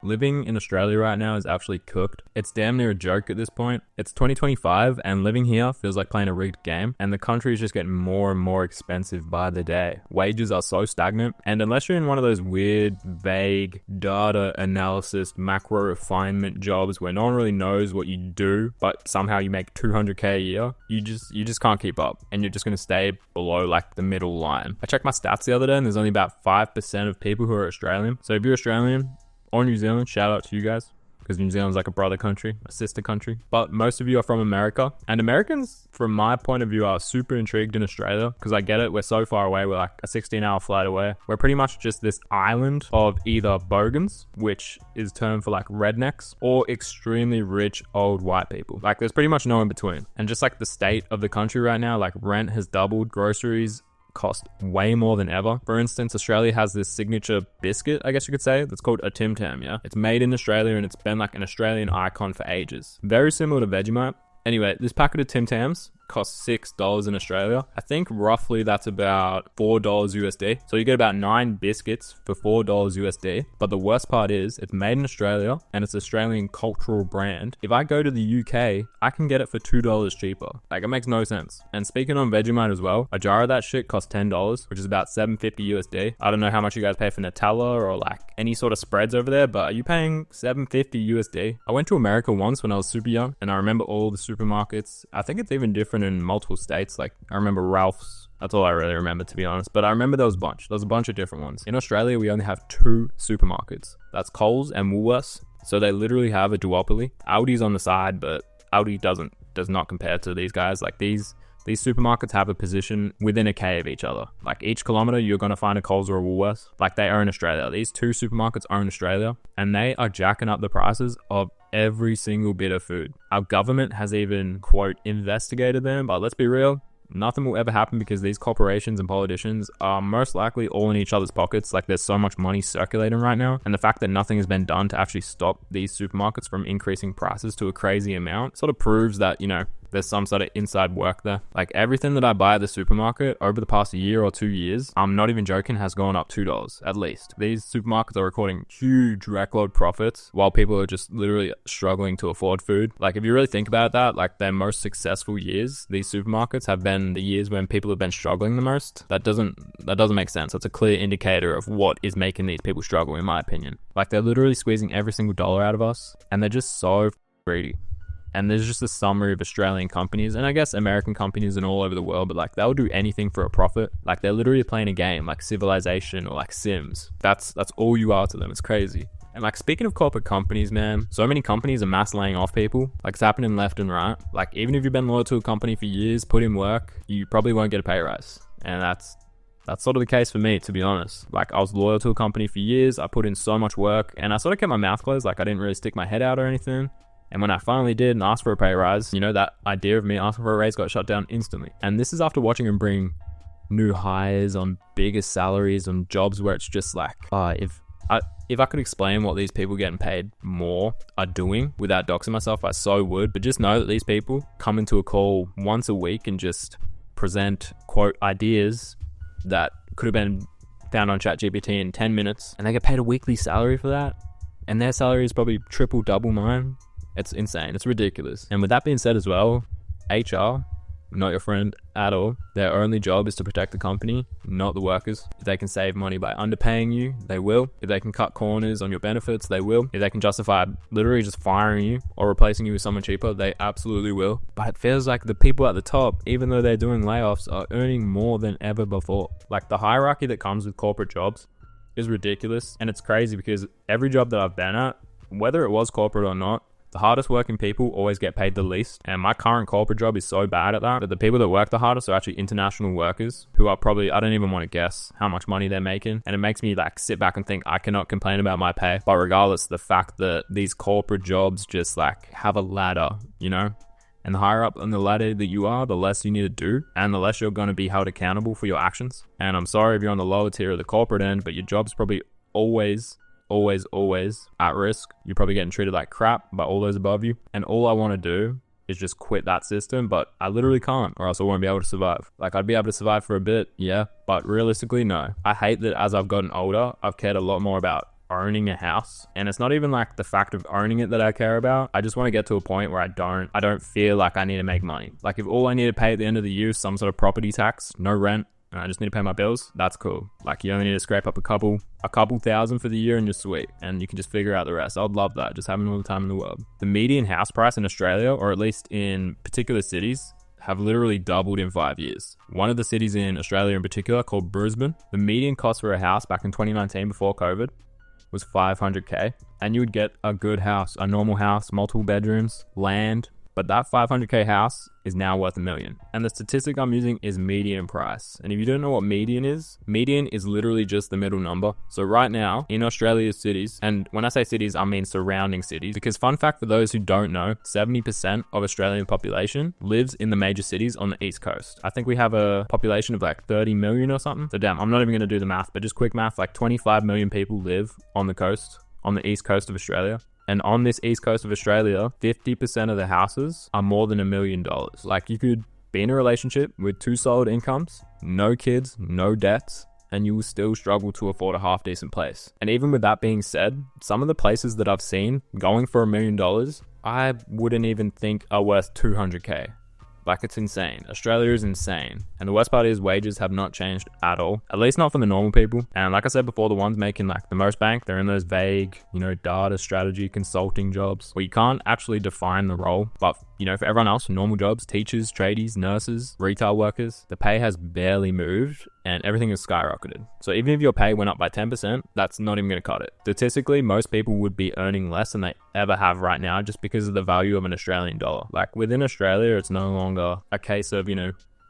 living in Australia right now is actually cooked. It's damn near a joke at this point. It's 2025 and living here feels like playing a rigged game, and the country is just getting more and more expensive by the day. Wages are so stagnant, and unless you're in one of those weird, vague, data analysis, macro refinement jobs where no one really knows what you do, but somehow you make 200k a year, you just can't keep up, and you're just going to stay below like the middle line. I checked my stats the other day, and there's only about 5% of people who are Australian. So if you're Australian or New Zealand, shout out to you guys, because New Zealand's like a brother country, a sister country. But most of you are from America, and Americans, from my point of view, are super intrigued in Australia, because I get it, we're so far away, we're like a 16-hour flight away. We're pretty much just this island of either bogans, which is termed for like rednecks, or extremely rich old white people. Like there's pretty much no in between. And just like the state of the country right now, like rent has doubled, groceries cost way more than ever. For instance, Australia has this signature biscuit, I guess you could say, that's called a Tim Tam, yeah? It's made in Australia, and it's been like an Australian icon for ages. Very similar to Vegemite. Anyway, this packet of Tim Tams costs $6 in Australia. I think roughly that's about $4 USD. So you get about 9 biscuits for $4 USD. But the worst part is it's made in Australia, and it's an Australian cultural brand. If I go to the UK, I can get it for $2 cheaper. Like, it makes no sense. And speaking on Vegemite as well, a jar of that shit costs $10, which is about $7.50 USD. I don't know how much you guys pay for Nutella or like any sort of spreads over there, but are you paying $7.50 USD? I went to America once when I was super young, and I remember all the supermarkets. I think it's even different in multiple states. Like I remember Ralph's. That's all I really remember, to be honest. But I remember there was a bunch. There was a bunch of different ones. In Australia, we only have 2 supermarkets. That's Coles and Woolworths. So they literally have a duopoly. Aldi's on the side, but Aldi does not compare to these guys. Like these supermarkets have a position within a K of each other. Like each kilometer, you're going to find a Coles or a Woolworths. Like they own Australia. These 2 supermarkets own Australia, and they are jacking up the prices of every single bit of food. Our government has even, quote, investigated them, but let's be real, nothing will ever happen, because these corporations and politicians are most likely all in each other's pockets. Like there's so much money circulating right now, and the fact that nothing has been done to actually stop these supermarkets from increasing prices to a crazy amount sort of proves that, you know, there's some sort of inside work there. Like everything that I buy at the supermarket over the past year or 2 years, I'm not even joking, has gone up $2 at least. These supermarkets are recording huge record profits while people are just literally struggling to afford food. Like if you really think about that, like their most successful years, these supermarkets have been the years when people have been struggling the most. That doesn't make sense. That's a clear indicator of what is making these people struggle, in my opinion. Like they're literally squeezing every single dollar out of us, and they're just so greedy. And there's just a summary of Australian companies, and I guess American companies and all over the world, but like they'll do anything for a profit. Like they're literally playing a game like Civilization or like Sims. That's all you are to them. It's crazy. And like speaking of corporate companies, man, so many companies are mass laying off people. Like it's happening left and right. Like even if you've been loyal to a company for years, put in work, you probably won't get a pay rise. And that's sort of the case for me, to be honest. Like I was loyal to a company for years. I put in so much work, and I sort of kept my mouth closed. Like I didn't really stick my head out or anything. And when I finally did and asked for a pay rise, you know, that idea of me asking for a raise got shut down instantly. And this is after watching him bring new hires on bigger salaries on jobs where it's just like, if I could explain what these people getting paid more are doing without doxing myself, I so would. But just know that these people come into a call once a week and just present, quote, ideas that could have been found on ChatGPT in 10 minutes. And they get paid a weekly salary for that. And their salary is probably triple, double mine. It's insane. It's ridiculous. And with that being said as well, HR, not your friend at all. Their only job is to protect the company, not the workers. If they can save money by underpaying you, they will. If they can cut corners on your benefits, they will. If they can justify literally just firing you or replacing you with someone cheaper, they absolutely will. But it feels like the people at the top, even though they're doing layoffs, are earning more than ever before. Like the hierarchy that comes with corporate jobs is ridiculous. And it's crazy because every job that I've been at, whether it was corporate or not, the hardest working people always get paid the least. And my current corporate job is so bad at that the people that work the hardest are actually international workers who are probably, I don't even want to guess how much money they're making. And it makes me like sit back and think I cannot complain about my pay. But regardless, the fact that these corporate jobs just like have a ladder, you know? And the higher up on the ladder that you are, the less you need to do and the less you're going to be held accountable for your actions. And I'm sorry if you're on the lower tier of the corporate end, but your job's probably always at risk. You're probably getting treated like crap by all those above you. And all I want to do is just quit that system, but I literally can't, or else I won't be able to survive. Like I'd be able to survive for a bit, yeah, but realistically, no. I hate that as I've gotten older, I've cared a lot more about owning a house. And it's not even like the fact of owning it that I care about. I just want to get to a point where I don't feel like I need to make money. Like if all I need to pay at the end of the year is some sort of property tax, no rent, and I just need to pay my bills, that's cool. Like you only need to scrape up a couple thousand for the year and you're sweet. And you can just figure out the rest. I'd love that, just having all the time in the world. The median house price in Australia, or at least in particular cities, have literally doubled in 5 years. One of the cities in Australia in particular, called Brisbane, the median cost for a house back in 2019 before COVID was $500K. And you would get a good house, a normal house, multiple bedrooms, land. But that $500K house is now worth $1 million. And the statistic I'm using is median price. And if you don't know what median is literally just the middle number. So right now in Australia's cities, and when I say cities, I mean surrounding cities, because fun fact for those who don't know, 70% of Australian population lives in the major cities on the East Coast. I think we have a population of like 30 million or something. So damn, I'm not even going to do the math, but just quick math, like 25 million people live on the coast, on the East Coast of Australia. And on this East Coast of Australia, 50% of the houses are more than $1 million. Like you could be in a relationship with 2 solid incomes, no kids, no debts, and you will still struggle to afford a half decent place. And even with that being said, some of the places that I've seen going for $1 million, I wouldn't even think are worth 200K. Like it's insane. Australia is insane. And the worst part is wages have not changed at all. At least not for the normal people. And like I said before, the ones making like the most bank, they're in those vague, data strategy consulting jobs where you can't actually define the role. But for everyone else, normal jobs, teachers, tradies, nurses, retail workers, the pay has barely moved and everything has skyrocketed. So even if your pay went up by 10%, that's not even going to cut it. Statistically, most people would be earning less than they ever have right now just because of the value of an Australian dollar. Like within Australia, it's no longer a case of,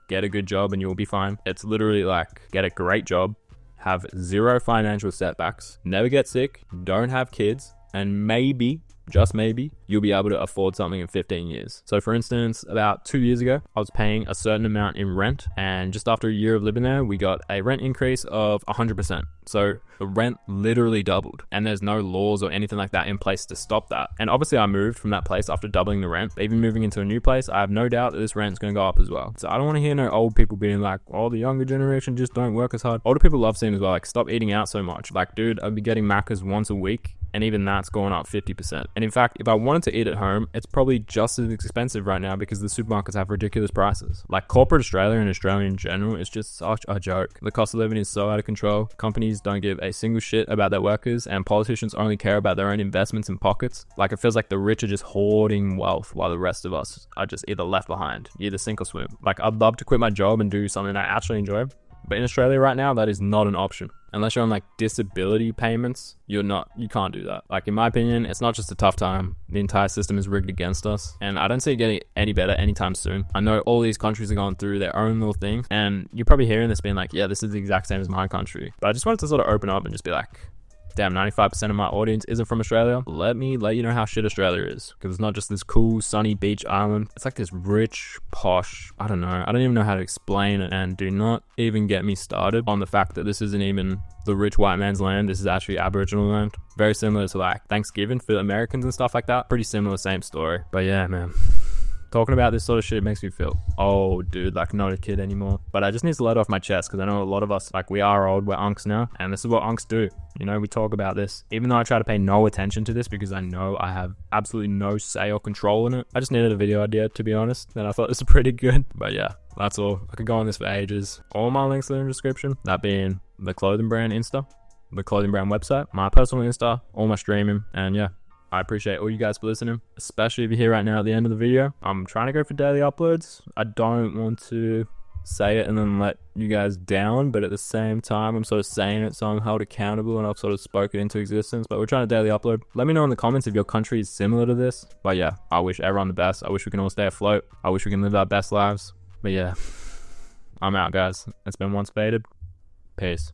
get a good job and you'll be fine. It's literally like get a great job, have zero financial setbacks, never get sick, don't have kids, and maybe, just maybe, you'll be able to afford something in 15 years. So for instance, about 2 years ago, I was paying a certain amount in rent, and just after a year of living there, we got a rent increase of 100%. So the rent literally doubled, and there's no laws or anything like that in place to stop that. And obviously I moved from that place after doubling the rent, but even moving into a new place, I have no doubt that this rent's going to go up as well. So I don't want to hear no old people being like, oh, the younger generation just don't work as hard. Older people love seeing as well, like stop eating out so much. Like dude, I'd be getting Macca's once a week, and even that's going up 50%. And in fact, if I wanted to eat at home, it's probably just as expensive right now because the supermarkets have ridiculous prices. Like corporate Australia and Australia in general is just such a joke. The cost of living is so out of control. Companies don't give a single shit about their workers, and politicians only care about their own investments and pockets. Like it feels like the rich are just hoarding wealth while the rest of us are just either left behind, either sink or swim. Like I'd love to quit my job and do something I actually enjoy, but in Australia right now, that is not an option. Unless you're on like disability payments, you can't do that. Like in my opinion, it's not just a tough time. The entire system is rigged against us, and I don't see it getting any better anytime soon. I know all these countries are going through their own little thing, and you're probably hearing this being like, yeah, this is the exact same as my country. But I just wanted to sort of open up and just be like, damn, 95% of my audience isn't from Australia. Let me let you know how shit Australia is. Because it's not just this cool, sunny beach island. It's like this rich, posh, I don't even know how to explain it. And do not even get me started on the fact that this isn't even the rich white man's land. This is actually Aboriginal land. Very similar to like Thanksgiving for Americans and stuff like that. Pretty similar, same story. But yeah, man. Talking about this sort of shit makes me feel old, dude, like not a kid anymore. But I just need to let it off my chest because I know a lot of us, like we are old, we're unks now, and this is what unks do. We talk about this. Even though I try to pay no attention to this because I know I have absolutely no say or control in it. I just needed a video idea, to be honest, and I thought this was pretty good. But yeah, that's all. I could go on this for ages. All my links are in the description, that being the clothing brand Insta, the clothing brand website, my personal Insta, all my streaming, and yeah. I appreciate all you guys for listening, especially if you're here right now at the end of the video. I'm trying to go for daily uploads. I don't want to say it and then let you guys down, but at the same time, I'm sort of saying it so I'm held accountable and I've sort of spoken into existence. But we're trying to daily upload. Let me know in the comments if your country is similar to this. But yeah, I wish everyone the best. I wish we can all stay afloat. I wish we can live our best lives. But yeah, I'm out, guys. It's been Once Faded. Peace.